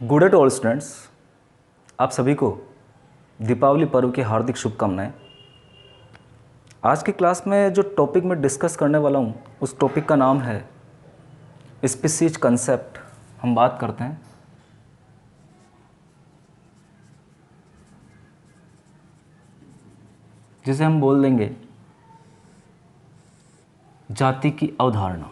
Good day to all students. आप सभी को दीपावली पर्व की हार्दिक शुभकामनाएं। आज की क्लास में जो टॉपिक मैं डिस्कस करने वाला हूं उस टॉपिक का नाम है स्पीसीज कंसेप्ट। हम बात करते हैं जिसे हम बोल देंगे जाति की अवधारणा।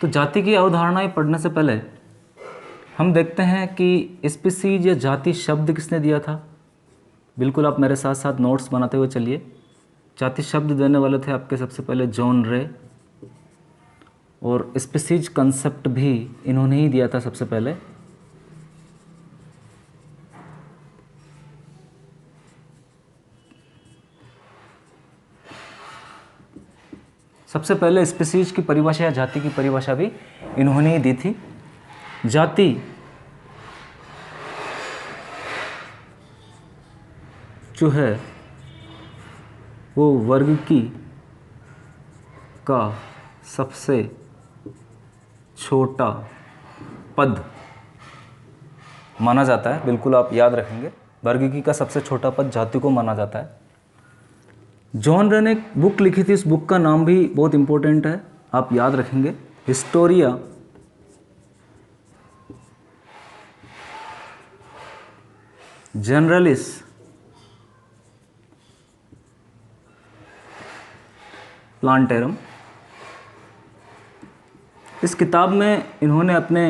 तो जाति की अवधारणाएं पढ़ने से पहले हम देखते हैं कि स्पीसीज या जाति शब्द किसने दिया था। बिल्कुल आप मेरे साथ साथ नोट्स बनाते हुए चलिए। जाति शब्द देने वाले थे आपके सबसे पहले जॉन रे, और स्पीसीज कंसेप्ट भी इन्होंने ही दिया था सबसे पहले। सबसे पहले स्पीसीज की परिभाषा या जाति की परिभाषा भी इन्होंने ही दी थी। जाति जो है वो वर्ग की का सबसे छोटा पद माना जाता है। बिल्कुल आप याद रखेंगे, वर्गीकी का सबसे छोटा पद जाति को माना जाता है। जॉन रे ने एक बुक लिखी थी, इस बुक का नाम भी बहुत इंपॉर्टेंट है, आप याद रखेंगे, हिस्टोरिया जनरलिस प्लांटेरम। इस किताब में इन्होंने अपने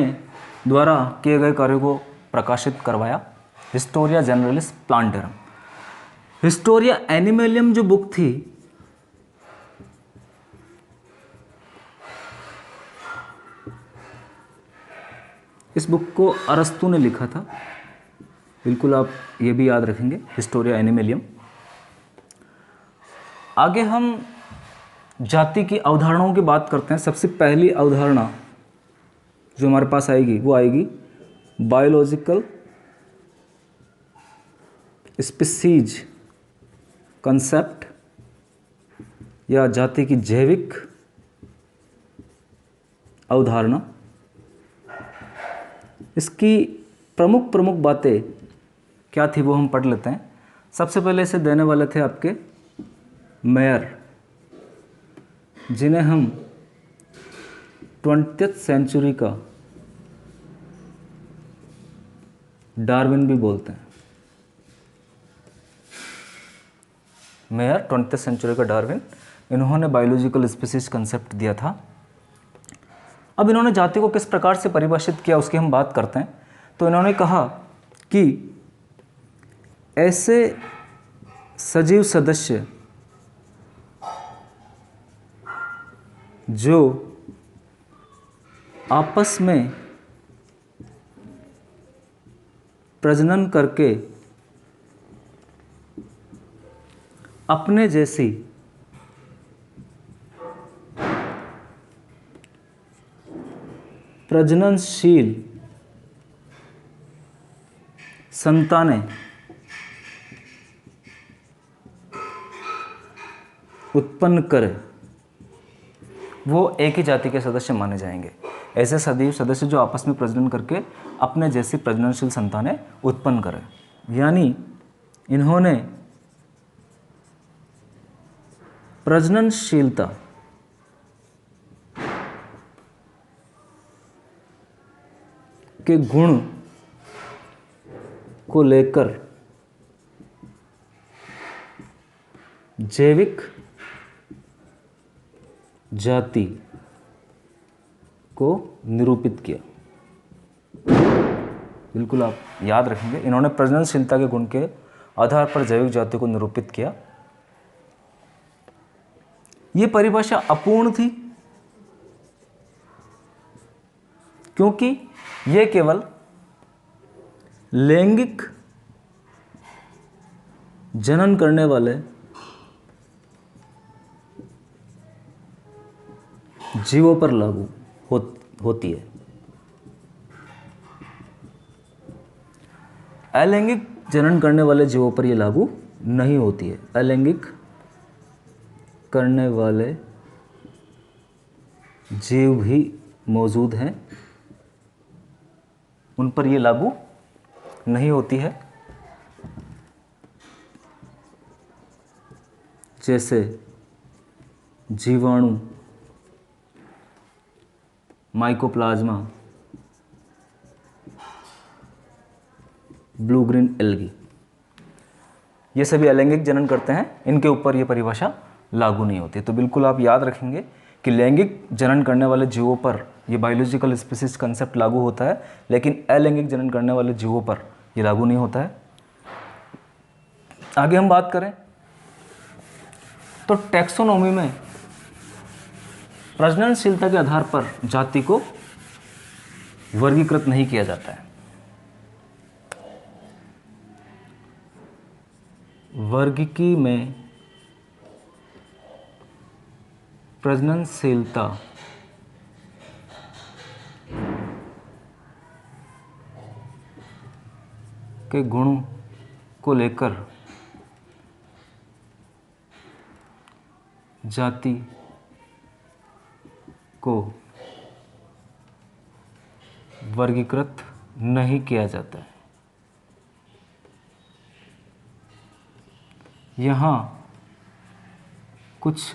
द्वारा किए गए कार्यों को प्रकाशित करवाया। Historia Generalis Plantarum. Historia Animalium जो बुक थी इस बुक को अरस्तु ने लिखा था। बिल्कुल आप ये भी याद रखेंगे, हिस्टोरिया एनिमलियम। आगे हम जाति की अवधारणाओं की बात करते हैं। सबसे पहली अवधारणा जो हमारे पास आएगी वो आएगी बायोलॉजिकल स्पीसीज कंसेप्ट या जाति की जैविक अवधारणा। इसकी प्रमुख बातें क्या थी वो हम पढ़ लेते हैं। सबसे पहले इसे देने वाले थे आपके मेयर, जिन्हें हम 20th सेंचुरी का डार्विन भी बोलते हैं। मेयर 20th सेंचुरी का डार्विन, इन्होंने बायोलॉजिकल स्पीसीज कंसेप्ट दिया था। अब इन्होंने जाति को किस प्रकार से परिभाषित किया उसकी हम बात करते हैं। तो इन्होंने कहा कि ऐसे सजीव सदस्य जो आपस में प्रजनन करके अपने जैसी प्रजननशील संतानें उत्पन्न करे वो एक ही जाति के सदस्य माने जाएंगे। ऐसे सजीव सदस्य जो आपस में प्रजनन करके अपने जैसी प्रजननशील संतानें उत्पन्न करें। यानी इन्होंने प्रजननशीलता के गुण को लेकर जैविक जाति को निरूपित किया। बिल्कुल आप याद रखेंगे, इन्होंने प्रजननशीलता के गुण के आधार पर जैविक जाति को निरूपित किया। ये परिभाषा अपूर्ण थी क्योंकि ये केवल लैंगिक जनन करने वाले जीवों पर लागू होती है। अलैंगिक जनन करने वाले जीवों पर यह लागू नहीं होती है। अलैंगिक करने वाले जीव भी मौजूद हैं, उन पर ये लागू नहीं होती है। जैसे जीवाणु, माइकोप्लाज्मा, ब्लू ग्रीन एल्गी, ये सभी अलैंगिक जनन करते हैं, इनके ऊपर ये परिभाषा लागू नहीं होती। तो बिल्कुल आप याद रखेंगे कि लैंगिक जनन करने वाले जीवों पर ये बायोलॉजिकल स्पीसीज कंसेप्ट लागू होता है, लेकिन अलैंगिक जनन करने वाले जीवों पर ये लागू नहीं होता है। आगे हम बात करें तो टैक्सोनॉमी में प्रजननशीलता के आधार पर जाति को वर्गीकृत नहीं किया जाता है। वर्गीकी में प्रजननशीलता के गुणों को लेकर जाति को वर्गीकृत नहीं किया जाता है। यहाँ कुछ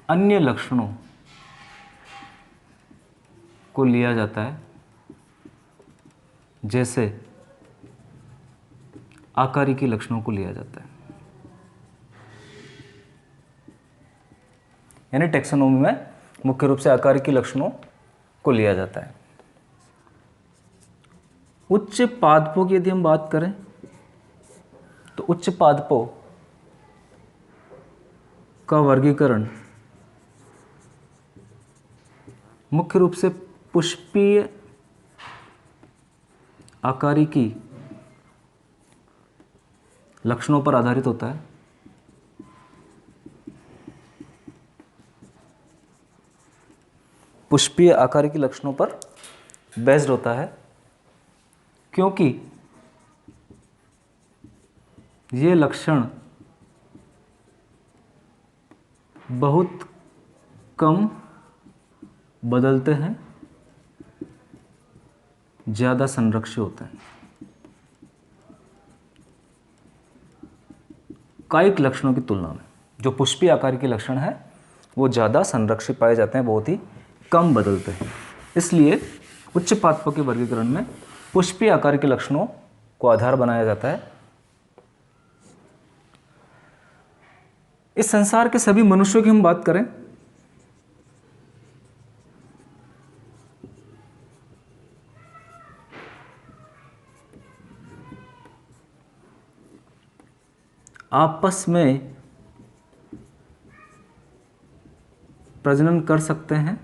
अन्य लक्षणों को लिया जाता है, जैसे आकारिकी लक्षणों को लिया जाता है। यानी टैक्सोनॉमी में मुख्य रूप से आकारिकी लक्षणों को लिया जाता है। उच्च पादपों की यदि हम बात करें तो उच्च पादपों का वर्गीकरण मुख्य रूप से पुष्पीय आकारिकी लक्षणों पर आधारित होता है। पुष्पीय आकारिकी लक्षणों पर बेस्ड होता है, क्योंकि ये लक्षण बहुत कम बदलते हैं, ज़्यादा संरक्षित होते हैं। कायिक लक्षणों की तुलना में जो पुष्पीय आकार के लक्षण है वो ज़्यादा संरक्षित पाए जाते हैं, बहुत ही कम बदलते हैं। इसलिए उच्च पादपों के वर्गीकरण में पुष्पीय आकार के लक्षणों को आधार बनाया जाता है। इस संसार के सभी मनुष्यों की हम बात करें आपस में प्रजनन कर सकते हैं,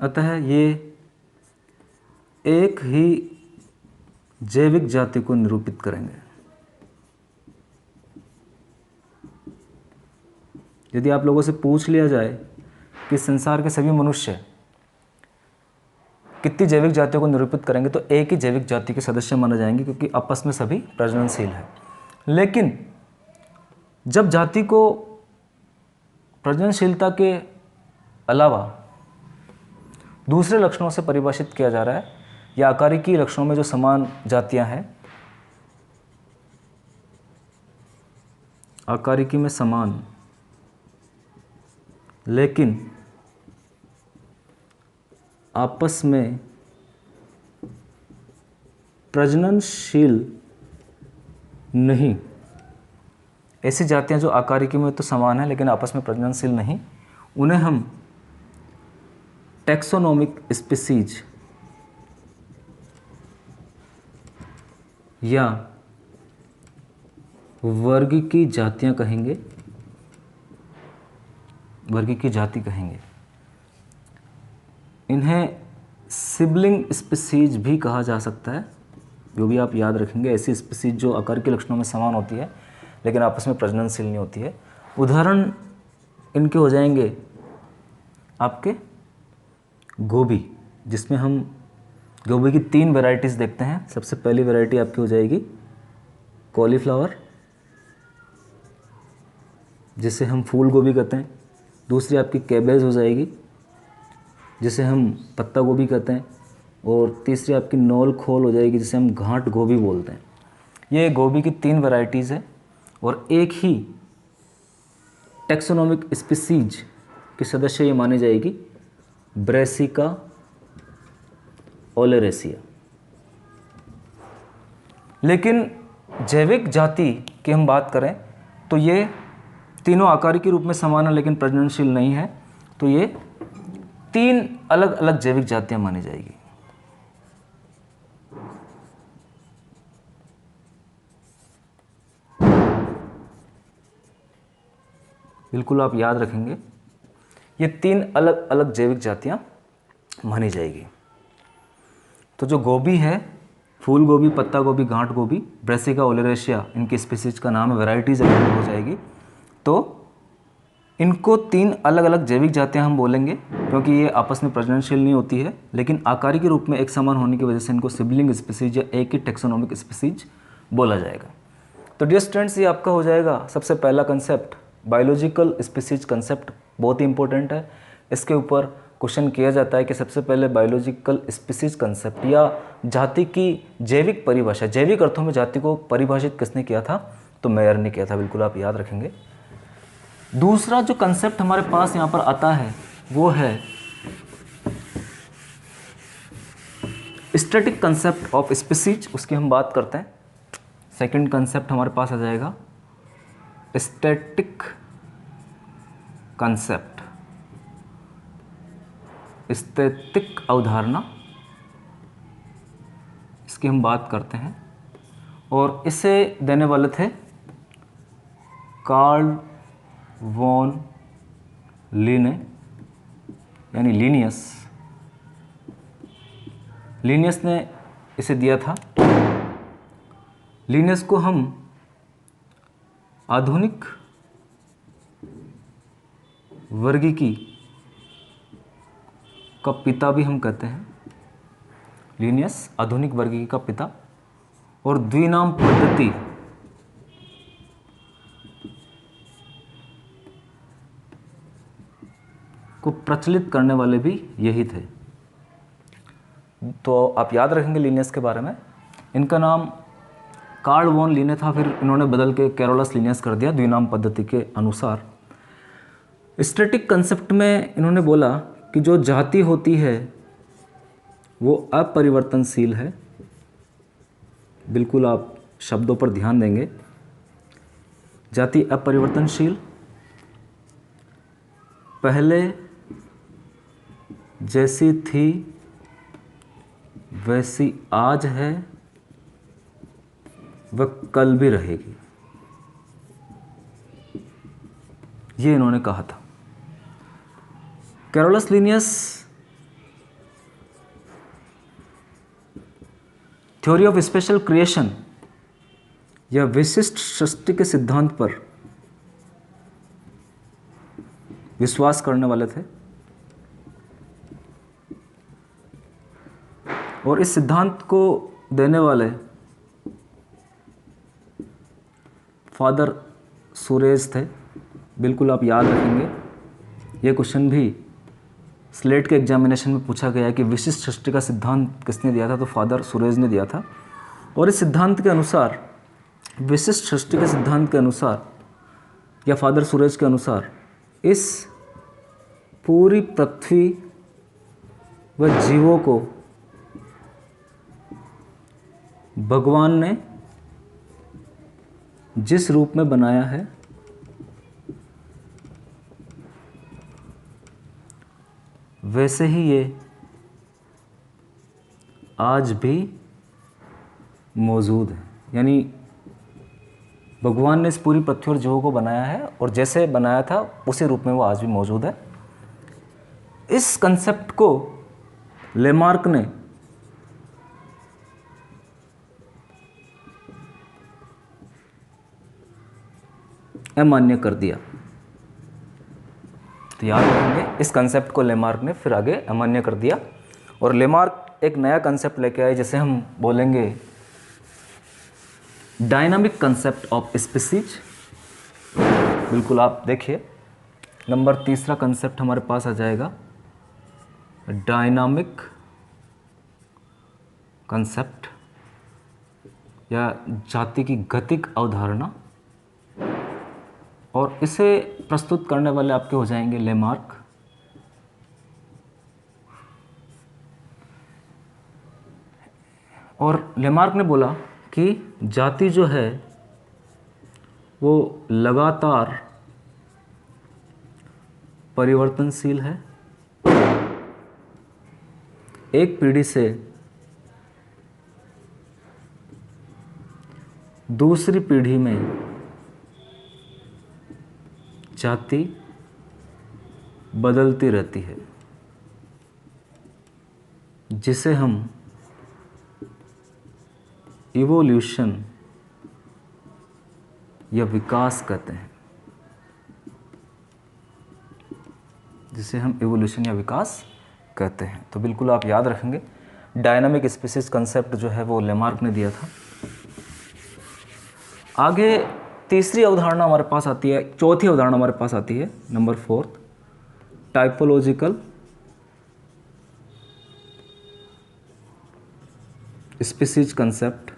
अतः ये एक ही जैविक जाति को निरूपित करेंगे। यदि आप लोगों से पूछ लिया जाए कि संसार के सभी मनुष्य कितनी जैविक जातियों को निरूपित करेंगे, तो एक ही जैविक जाति के सदस्य माने जाएंगे, क्योंकि आपस में सभी प्रजननशील है। लेकिन जब जाति को प्रजननशीलता के अलावा दूसरे लक्षणों से परिभाषित किया जा रहा है, या आकारिकी लक्षणों में जो समान जातियां हैं, आकारिकी में समान लेकिन आपस में प्रजननशील नहीं, ऐसी जातियां जो आकारिकी में तो समान हैं लेकिन आपस में प्रजननशील नहीं, उन्हें हम टैक्सोनॉमिक स्पीसीज या वर्गीकी जातियां कहेंगे, वर्गीकी जाति कहेंगे। इन्हें सिबलिंग स्पीसीज भी कहा जा सकता है, जो भी आप याद रखेंगे। ऐसी स्पीसीज जो आकार के लक्षणों में समान होती है लेकिन आपस में प्रजननशील नहीं होती है। उदाहरण इनके हो जाएंगे आपके गोभी, जिसमें हम गोभी की 3 वैरायटीज़ देखते हैं। सबसे पहली वैरायटी आपकी हो जाएगी कॉलीफ्लावर, जिसे हम फूल गोभी कहते हैं। दूसरी आपकी कैबेज हो जाएगी, जिसे हम पत्ता गोभी कहते हैं। और तीसरी आपकी नोल खोल हो जाएगी, जिसे हम घाट गोभी बोलते हैं। ये गोभी की 3 वैरायटीज़ है और एक ही टैक्सोनॉमिक स्पीसीज की सदस्य ये मानी जाएगी, ब्रेसिका ओलेरेसिया। लेकिन जैविक जाति की हम बात करें तो ये तीनों आकार के रूप में समान है लेकिन प्रजननशील नहीं है। तो ये 3 अलग अलग जैविक जातियां मानी जाएगी। बिल्कुल आप याद रखेंगे, ये 3 अलग अलग जैविक जातियां मानी जाएगी। तो जो गोभी है, फूल गोभी, पत्ता गोभी, गांठ गोभी, ब्रेसिका ओलेरेशिया इनकी स्पीसीज का नाम है, वैरायटीज अवेलेबल हो जाएगी। तो इनको 3 अलग अलग जैविक जातियां हम बोलेंगे क्योंकि ये आपस में प्रजननशील नहीं होती है, लेकिन आकारी के रूप में एक समान होने की वजह से इनको सिबलिंग स्पीसीज या एक ही टैक्सोनॉमिक स्पीसीज बोला जाएगा। तो डियर स्टूडेंट्स, ये आपका हो जाएगा सबसे पहला कंसेप्ट, बायोलॉजिकल स्पीसीज कंसेप्ट। बहुत ही इंपॉर्टेंट है, इसके ऊपर क्वेश्चन किया जाता है कि सबसे पहले बायोलॉजिकल स्पीसीज कंसेप्ट या जाति की जैविक परिभाषा, जैविक अर्थों में जाति को परिभाषित किसने किया था? तो मेयर ने किया था। बिल्कुल आप याद रखेंगे। दूसरा जो कंसेप्ट हमारे पास यहाँ पर आता है वो है स्टैटिक कंसेप्ट ऑफ स्पीसीज, उसकी हम बात करते हैं। सेकंड कंसेप्ट हमारे पास आ जाएगा स्टैटिक कंसेप्ट, स्टैटिक अवधारणा, इसकी हम बात करते हैं। और इसे देने वाले थे कार्ल वॉन लिने, यानी लीनियस। लीनियस ने इसे दिया था। लीनियस को हम आधुनिक वर्गीकी का पिता भी हम कहते हैं। लीनियस आधुनिक वर्गीकी का पिता और द्विनाम पद्धति को प्रचलित करने वाले भी यही थे। तो आप याद रखेंगे लीनियस के बारे में। इनका नाम कार्ल वॉन लिने था, फिर इन्होंने बदल के कैरोलस लीनियस कर दिया द्विनाम पद्धति के अनुसार। स्टैटिक कंसेप्ट में इन्होंने बोला कि जो जाति होती है वो अपरिवर्तनशील है। बिल्कुल आप शब्दों पर ध्यान देंगे। जाति अपरिवर्तनशील, पहले जैसी थी वैसी आज है, वह कल भी रहेगी, ये इन्होंने कहा था। Carolus Linnaeus theory of special creation या विशिष्ट सृष्टि के सिद्धांत पर विश्वास करने वाले थे और इस सिद्धांत को देने वाले फादर सुरेज थे। बिल्कुल आप याद रखेंगे, ये क्वेश्चन भी स्लेट के एग्जामिनेशन में पूछा गया है कि विशिष्ट सृष्टि का सिद्धांत किसने दिया था? तो फादर सुरेज ने दिया था। और इस सिद्धांत के अनुसार, विशिष्ट सृष्टि के सिद्धांत के अनुसार या फादर सुरेज के अनुसार, इस पूरी पृथ्वी व जीवों को भगवान ने जिस रूप में बनाया है वैसे ही ये आज भी मौजूद है। यानी भगवान ने इस पूरी पृथ्वी और जीवों को बनाया है और जैसे बनाया था उसी रूप में वो आज भी मौजूद है। इस कंसेप्ट को लेमार्क ने अमान्य कर दिया। तो याद रखेंगे, इस कंसेप्ट को लेमार्क ने फिर आगे अमान्य कर दिया और लेमार्क एक नया कंसेप्ट लेके आए जिसे हम बोलेंगे डायनामिक कंसेप्ट ऑफ स्पीसीज बिल्कुल आप देखिए, नंबर तीसरा कंसेप्ट हमारे पास आ जाएगा डायनामिक कंसेप्ट या जाति की गतिक अवधारणा, और इसे प्रस्तुत करने वाले आपके हो जाएंगे लेमार्क। और लेमार्क ने बोला कि जाति जो है वो लगातार परिवर्तनशील है, एक पीढ़ी से दूसरी पीढ़ी में जाति बदलती रहती है, जिसे हम इवोल्यूशन या विकास कहते हैं, जिसे हम इवोल्यूशन या विकास कहते हैं। तो बिल्कुल आप याद रखेंगे, डायनामिक स्पीसीज कंसेप्ट जो है वो लेमार्क ने दिया था। आगे तीसरी अवधारणा हमारे पास आती है, चौथी अवधारणा हमारे पास आती है, नंबर 4, टाइपोलॉजिकल स्पीसीज कंसेप्ट।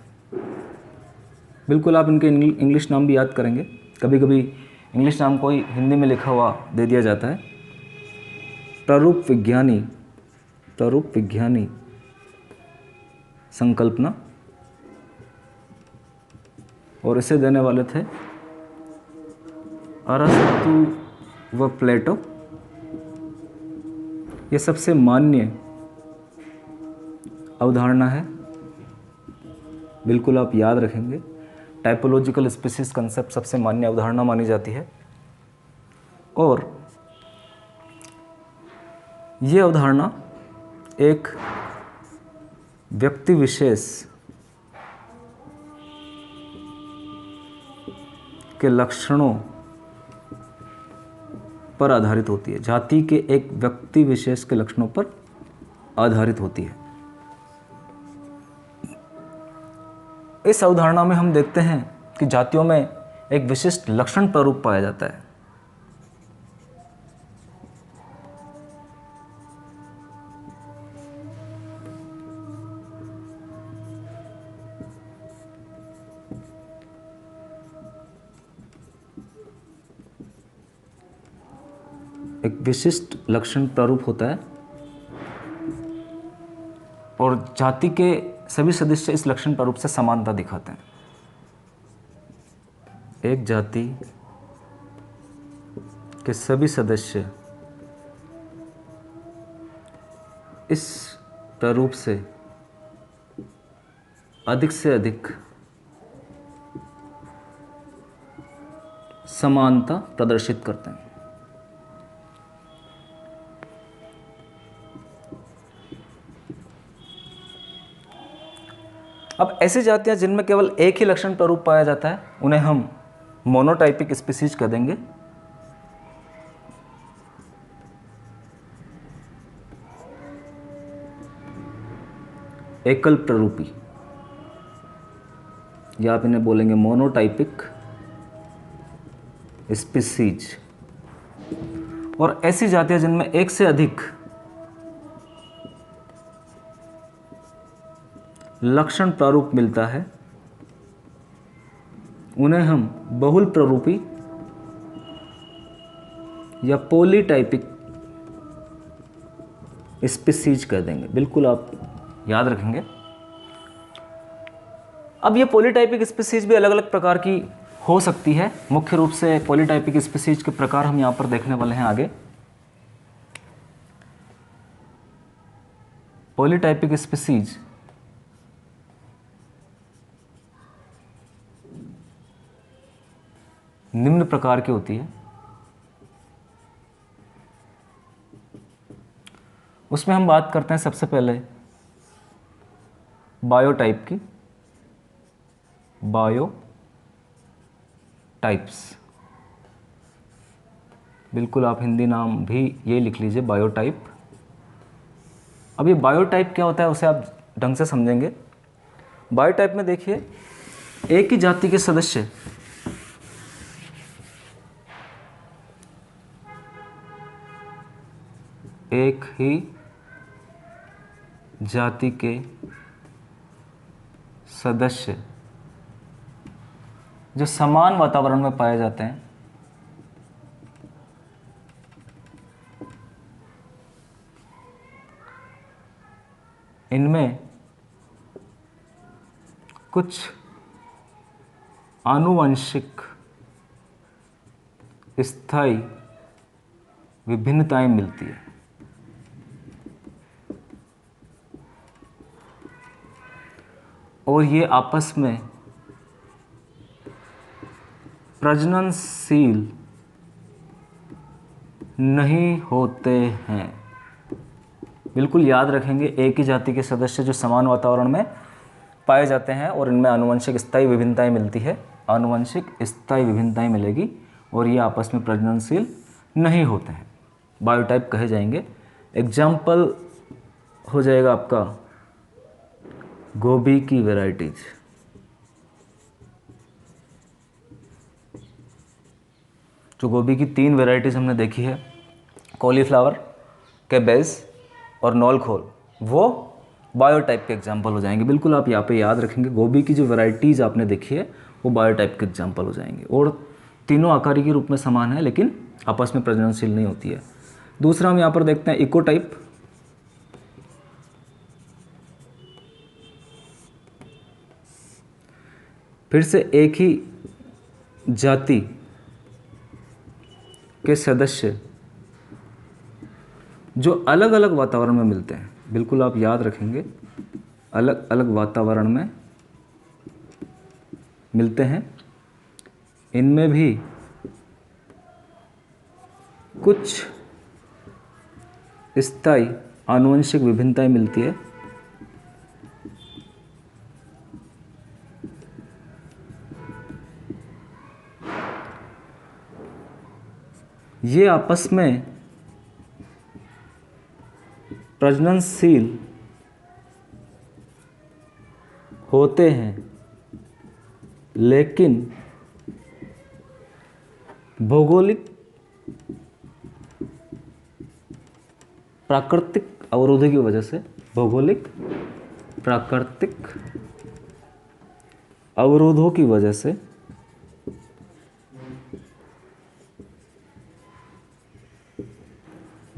बिल्कुल आप इनके इंग्लिश नाम भी याद करेंगे, कभी कभी इंग्लिश नाम को ही हिंदी में लिखा हुआ दे दिया जाता है। प्ररूप विज्ञानी संकल्पना, और इसे देने वाले थे अरस्तु व प्लेटो। ये सबसे मान्य अवधारणा है, बिल्कुल आप याद रखेंगे। टाइपोलॉजिकल स्पीसीज कंसेप्ट सबसे मान्य अवधारणा मानी जाती है, और ये अवधारणा एक व्यक्ति विशेष के लक्षणों पर आधारित होती है, जाति के एक व्यक्ति विशेष के लक्षणों पर आधारित होती है। इस अवधारणा में हम देखते हैं कि जातियों में एक विशिष्ट लक्षण प्रारूप पाया जाता है। एक विशिष्ट लक्षण प्रारूप होता है, और जाति के सभी सदस्य इस लक्षण प्रारूप से समानता दिखाते हैं। एक जाति के सभी सदस्य इस प्रारूप से अधिक समानता प्रदर्शित करते हैं। अब ऐसी जातियां जिनमें केवल एक ही लक्षण प्रारूप पाया जाता है, उन्हें हम मोनोटाइपिक स्पीसीज कह देंगे। एकल प्रारूपी, या आप इन्हें बोलेंगे मोनोटाइपिक स्पीसीज। और ऐसी जातियां जिनमें एक से अधिक लक्षण प्रारूप मिलता है, उन्हें हम बहुल प्रारूपी या पॉलीटाइपिक स्पीसीज कह देंगे। बिल्कुल आप याद रखेंगे। अब ये पॉलीटाइपिक स्पीसीज भी अलग अलग प्रकार की हो सकती है। मुख्य रूप से पॉलीटाइपिक स्पीसीज के प्रकार हम यहाँ पर देखने वाले हैं आगे। पॉलीटाइपिक स्पीसीज निम्न प्रकार की होती है। उसमें हम बात करते हैं सबसे पहले बायोटाइप की, बायोटाइप्स। बिल्कुल आप हिंदी नाम भी ये लिख लीजिए, बायोटाइप। अब ये बायोटाइप क्या होता है उसे आप ढंग से समझेंगे। बायोटाइप में देखिए, एक ही जाति के सदस्य एक ही जाति के सदस्य जो समान वातावरण में पाए जाते हैं, इनमें कुछ आनुवंशिक स्थायी विभिन्नताएं मिलती है। और ये आपस में प्रजननशील नहीं होते हैं। बिल्कुल याद रखेंगे, एक ही जाति के सदस्य जो समान वातावरण में पाए जाते हैं और इनमें आनुवंशिक स्थायी विभिन्नताएं मिलती है, आनुवंशिक स्थायी विभिन्नताएं मिलेगी और ये आपस में प्रजननशील नहीं होते हैं, बायोटाइप कहे जाएंगे। एग्जाम्पल हो जाएगा आपका गोभी की वैरायटीज। जो गोभी की 3 वैरायटीज हमने देखी है, कॉलीफ्लावर, कैबेज और नौलखोल, वो बायोटाइप के एग्जाम्पल हो जाएंगे। बिल्कुल आप यहाँ पे याद रखेंगे, गोभी की जो वैरायटीज़ आपने देखी है वो बायोटाइप के एग्जाम्पल हो जाएंगे। और तीनों आकारी के रूप में समान है लेकिन आपस में प्रजननशील नहीं होती है। दूसरा हम यहाँ पर देखते हैं इकोटाइप। फिर से एक ही जाति के सदस्य जो अलग अलग वातावरण में मिलते हैं। बिल्कुल आप याद रखेंगे, अलग अलग वातावरण में मिलते हैं, इनमें भी कुछ स्थायी आनुवंशिक विभिन्नताएं मिलती है। ये आपस में प्रजननशील होते हैं लेकिन भौगोलिक प्राकृतिक अवरोधों की वजह से, भौगोलिक प्राकृतिक अवरोधों की वजह से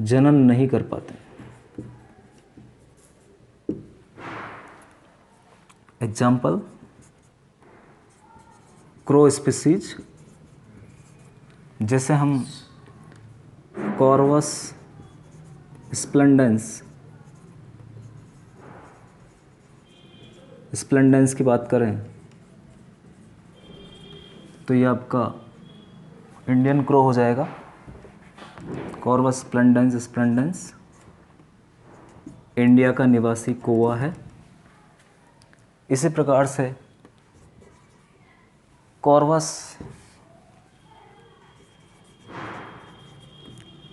जनन नहीं कर पाते। एग्जाम्पल, क्रो स्पीसीज, जैसे हम कॉर्वस स्प्लेंडेंस की बात करें तो ये आपका इंडियन क्रो हो जाएगा। कॉर्वस स्प्लेंडेंस इंडिया का निवासी कौवा है। इसी प्रकार से कॉर्वस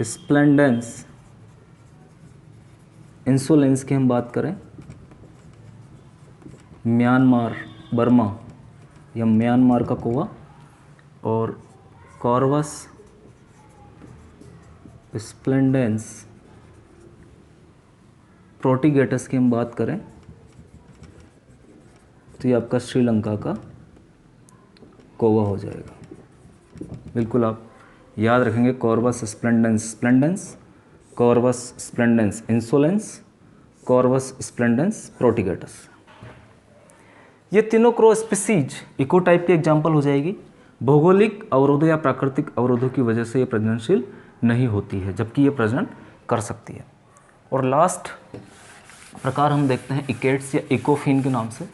स्प्लेंडेंस इंसोलेंस की हम बात करें, म्यांमार, बर्मा या म्यांमार का कौवा। और कॉर्वस स्प्लेंडेंस प्रोटिगेटस की हम बात करें तो ये आपका श्रीलंका का कौवा हो जाएगा। बिल्कुल आप याद रखेंगे, Corvus splendens, Corvus splendens insolence, Corvus splendens प्रोटिगेटस। ये तीनों क्रो स्पीसीज इकोटाइप के एग्जाम्पल हो जाएगी। भौगोलिक अवरोधों या प्राकृतिक अवरोधों की वजह से ये प्रजननशील नहीं होती है, जबकि ये प्रजनन कर सकती है। और लास्ट प्रकार हम देखते हैं इकेट्स या इकोफिन के नाम से।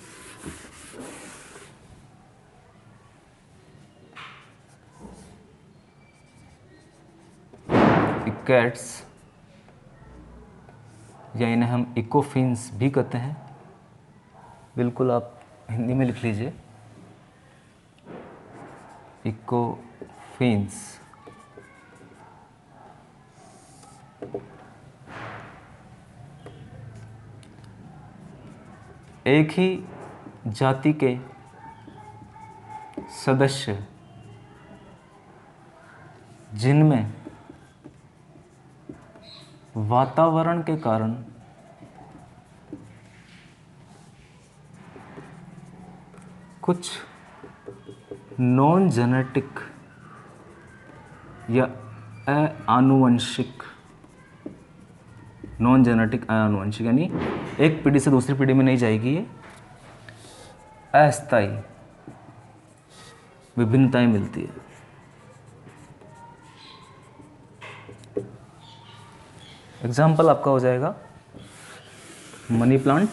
इकेट्स या इन्हें हम इकोफिन्स भी कहते हैं। बिल्कुल आप हिंदी में लिख लीजिए, इकोफिन्स। एक ही जाति के सदस्य जिनमें वातावरण के कारण कुछ नॉन जेनेटिक या आनुवंशिक, नॉन जेनेटिक आनुवंशिक यानी एक पीढ़ी से दूसरी पीढ़ी में नहीं जाएगी, ये अस्थायी विभिन्नताएं मिलती है। एग्जाम्पल आपका हो जाएगा मनी प्लांट,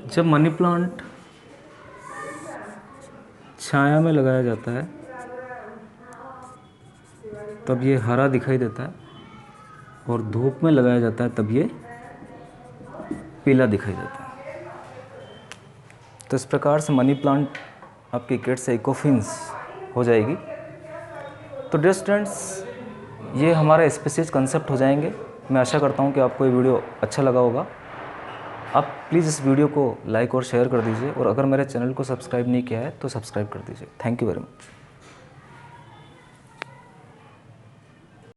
जब मनी प्लांट छाया में लगाया जाता है तब ये हरा दिखाई देता है, और धूप में लगाया जाता है तब ये पीला दिखाई देता है। तो इस प्रकार से मनी प्लांट आपकी किट से इकोफिन्स हो जाएगी। तो डियर स्टूडेंट्स, ये हमारा स्पीशीज कंसेप्ट हो जाएंगे। मैं आशा करता हूँ कि आपको ये वीडियो अच्छा लगा होगा। आप प्लीज़ इस वीडियो को लाइक और शेयर कर दीजिए, और अगर मेरे चैनल को सब्सक्राइब नहीं किया है तो सब्सक्राइब कर दीजिए। Thank you very much.